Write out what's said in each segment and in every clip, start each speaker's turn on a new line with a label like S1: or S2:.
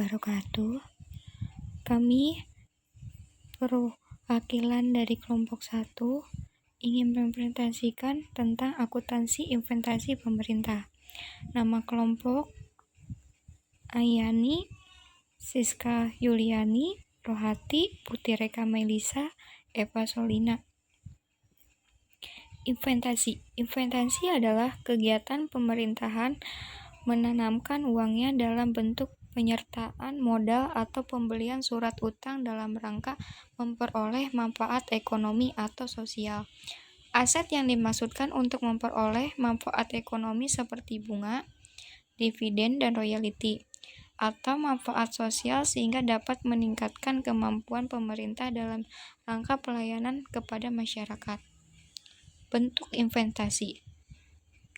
S1: wabarakatuh. Kami perwakilan dari kelompok 1 ingin mempresentasikan tentang akuntansi investasi pemerintah. Nama kelompok Ayani, Siska Yuliani, Rohati, Putri Reka Melisa, Eva Solina. Investasi adalah kegiatan pemerintahan menanamkan uangnya dalam bentuk penyertaan modal atau pembelian surat utang dalam rangka memperoleh manfaat ekonomi atau sosial. Aset yang dimaksudkan untuk memperoleh manfaat ekonomi seperti bunga, dividen, dan royalti, atau manfaat sosial sehingga dapat meningkatkan kemampuan pemerintah dalam rangka pelayanan kepada masyarakat. Bentuk investasi: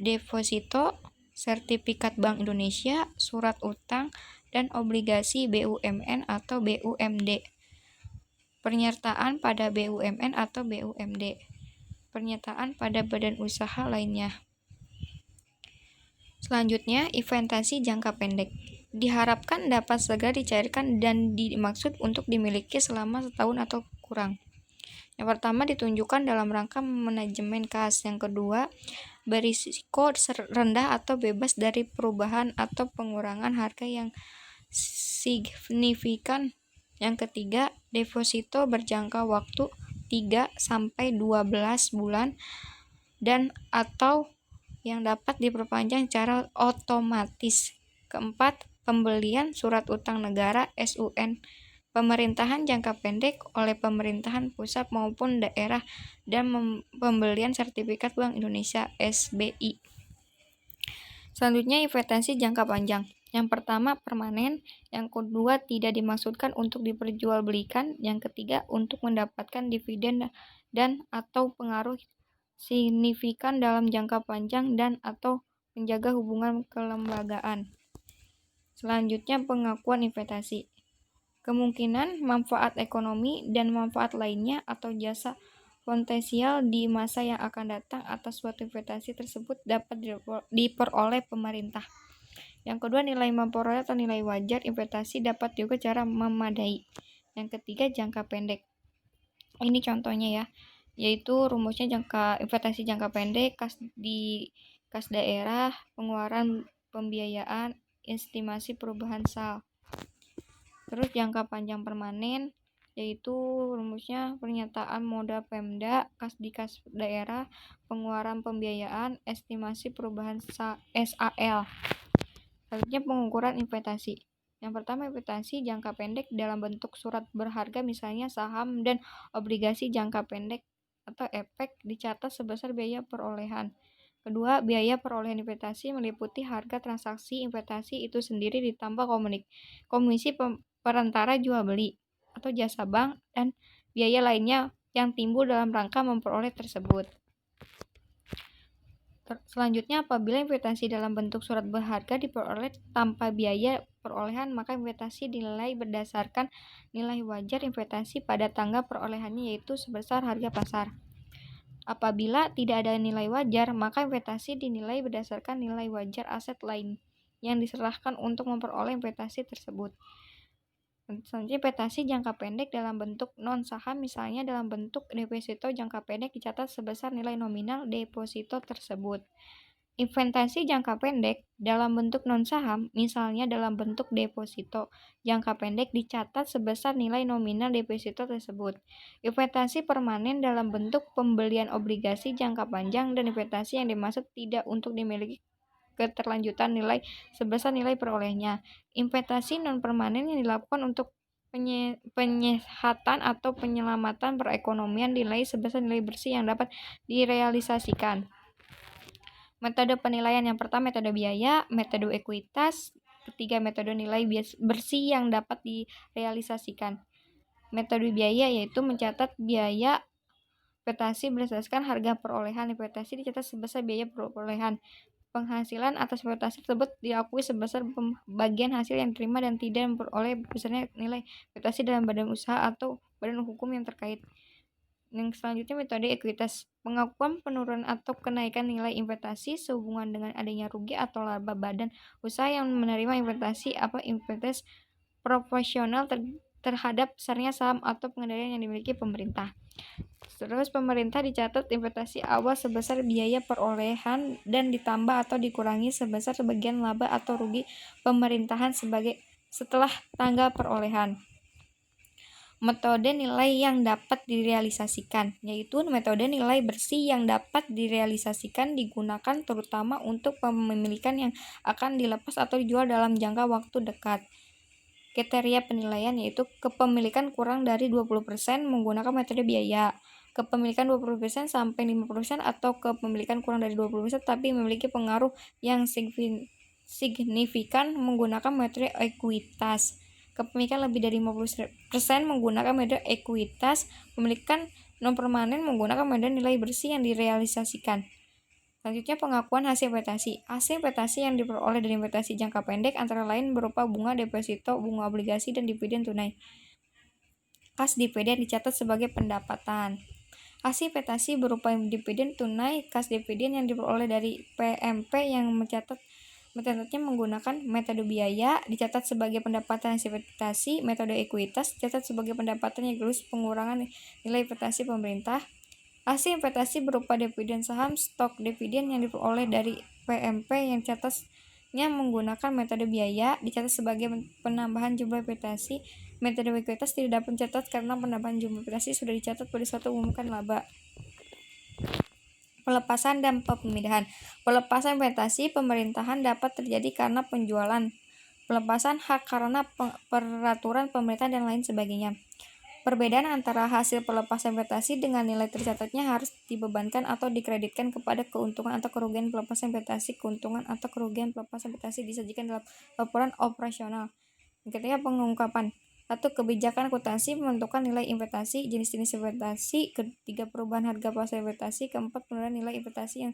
S1: deposito, sertifikat Bank Indonesia, surat utang, dan obligasi BUMN atau BUMD. Penyertaan pada BUMN atau BUMD. Penyertaan pada badan usaha lainnya. Selanjutnya, investasi jangka pendek. Diharapkan dapat segera dicairkan dan dimaksud untuk dimiliki selama setahun atau kurang. Yang pertama, ditunjukkan dalam rangka manajemen kas. Yang kedua, berisiko rendah atau bebas dari perubahan atau pengurangan harga yang signifikan. Yang ketiga, deposito berjangka waktu 3-12 bulan dan atau yang dapat diperpanjang secara otomatis. Keempat, pembelian surat utang negara SUN pemerintahan jangka pendek oleh pemerintahan pusat maupun daerah dan pembelian sertifikat Bank Indonesia SBI. Selanjutnya, investasi jangka panjang. Yang pertama, permanen. Yang kedua, tidak dimaksudkan untuk diperjualbelikan. Yang ketiga, untuk mendapatkan dividen dan atau pengaruh signifikan dalam jangka panjang dan atau menjaga hubungan kelembagaan. Selanjutnya, pengakuan investasi. Kemungkinan manfaat ekonomi dan manfaat lainnya atau jasa potensial di masa yang akan datang atas suatu investasi tersebut dapat diperoleh pemerintah. Yang kedua, nilai memperoleh atau nilai wajar investasi dapat juga secara memadai. Yang ketiga, jangka pendek. Ini contohnya ya, yaitu rumusnya investasi jangka pendek, kas daerah, pengeluaran pembiayaan, estimasi perubahan sal. Terus jangka panjang permanen, yaitu rumusnya pernyataan modal Pemda, kas daerah, pengeluaran pembiayaan, estimasi perubahan SAL. Selanjutnya, pengukuran investasi. Yang pertama, investasi jangka pendek dalam bentuk surat berharga misalnya saham dan obligasi jangka pendek atau efek dicatat sebesar biaya perolehan. Kedua, biaya perolehan investasi meliputi harga transaksi investasi itu sendiri ditambah komisi perantara jual beli atau jasa bank dan biaya lainnya yang timbul dalam rangka memperoleh tersebut. Selanjutnya, apabila investasi dalam bentuk surat berharga diperoleh tanpa biaya perolehan, maka investasi dinilai berdasarkan nilai wajar investasi pada tanggal perolehannya, yaitu sebesar harga pasar. Apabila tidak ada nilai wajar, maka investasi dinilai berdasarkan nilai wajar aset lain yang diserahkan untuk memperoleh investasi tersebut. Selanjutnya, investasi jangka pendek dalam bentuk non-saham, misalnya dalam bentuk deposito jangka pendek dicatat sebesar nilai nominal deposito tersebut. Investasi jangka pendek dalam bentuk non-saham, misalnya dalam bentuk deposito jangka pendek dicatat sebesar nilai nominal deposito tersebut. Investasi permanen dalam bentuk pembelian obligasi jangka panjang dan investasi yang dimaksud tidak untuk dimiliki keterlanjutan nilai sebesar nilai perolehnya. Investasi non-permanen yang dilakukan untuk penyehatan atau penyelamatan perekonomian nilai sebesar nilai bersih yang dapat direalisasikan. Metode penilaian yang pertama, metode biaya, metode ekuitas. Ketiga, metode nilai bersih yang dapat direalisasikan. Metode biaya yaitu mencatat biaya investasi berdasarkan harga perolehan investasi dicatat sebesar biaya perolehan. Penghasilan atas investasi tersebut diakui sebesar pembagian hasil yang diterima dan tidak memperoleh besarnya nilai investasi dalam badan usaha atau badan hukum yang terkait. Yang selanjutnya, metode ekuitas. Pengakuan penurunan atau kenaikan nilai investasi sehubungan dengan adanya rugi atau laba badan usaha yang menerima investasi investasi proporsional terhadap besarnya saham atau pengendalian yang dimiliki pemerintah. Terus pemerintah dicatat investasi awal sebesar biaya perolehan dan ditambah atau dikurangi sebesar sebagian laba atau rugi pemerintahan setelah tanggal perolehan. Metode nilai yang dapat direalisasikan, yaitu metode nilai bersih yang dapat direalisasikan digunakan terutama untuk pemilikan yang akan dilepas atau dijual dalam jangka waktu dekat. Kriteria penilaian yaitu kepemilikan kurang dari 20% menggunakan metode biaya, kepemilikan 20% sampai 50% atau kepemilikan kurang dari 20% tapi memiliki pengaruh yang signifikan menggunakan metode ekuitas. Kepemilikan lebih dari 50% menggunakan metode ekuitas, pemilikan non-permanen menggunakan metode nilai bersih yang direalisasikan. Selanjutnya pengakuan hasil investasi. Hasil investasi yang diperoleh dari investasi jangka pendek antara lain berupa bunga deposito, bunga obligasi, dan dividen tunai. Kas dividen dicatat sebagai pendapatan. Hasil investasi berupa dividen tunai, kas dividen yang diperoleh dari PMP yang mencatatnya menggunakan metode biaya dicatat sebagai pendapatan hasil investasi, metode ekuitas dicatat sebagai pendapatan yang lulus pengurangan nilai investasi pemerintah. Hasil investasi berupa dividen saham, stok dividen yang diperoleh dari PMP yang catatnya menggunakan metode biaya dicatat sebagai penambahan jumlah investasi. Metode ekuitas tidak dapat dicatat karena penambahan jumlah investasi sudah dicatat pada suatu umumkan laba. Pelepasan dan pemindahan. Pelepasan investasi pemerintahan dapat terjadi karena penjualan, pelepasan hak karena peraturan pemerintah dan lain sebagainya. Perbedaan antara hasil pelepasan investasi dengan nilai tercatatnya harus dibebankan atau dikreditkan kepada keuntungan atau kerugian pelepasan investasi. Keuntungan atau kerugian pelepasan investasi disajikan dalam laporan operasional. Ketiga, pengungkapan. 1. Kebijakan akuntansi menentukan nilai investasi, jenis-jenis investasi. Ketiga, perubahan harga pasar investasi. Keempat, penurunan nilai investasi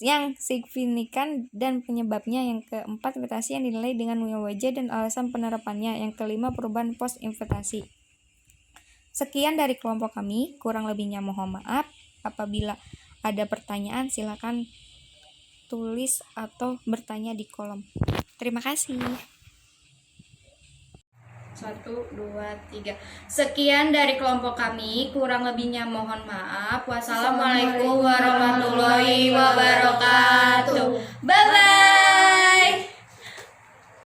S1: yang signifikan dan penyebabnya. Yang keempat, investasi yang dinilai dengan nilai wajar dan alasan penerapannya. Yang kelima, perubahan pos investasi. Sekian dari kelompok kami, kurang lebihnya mohon maaf. Apabila ada pertanyaan silakan tulis atau bertanya di kolom. Terima kasih.
S2: 1, 2, 3. Sekian dari kelompok kami, kurang lebihnya mohon maaf. Wassalamualaikum warahmatullahi wabarakatuh. Bye bye.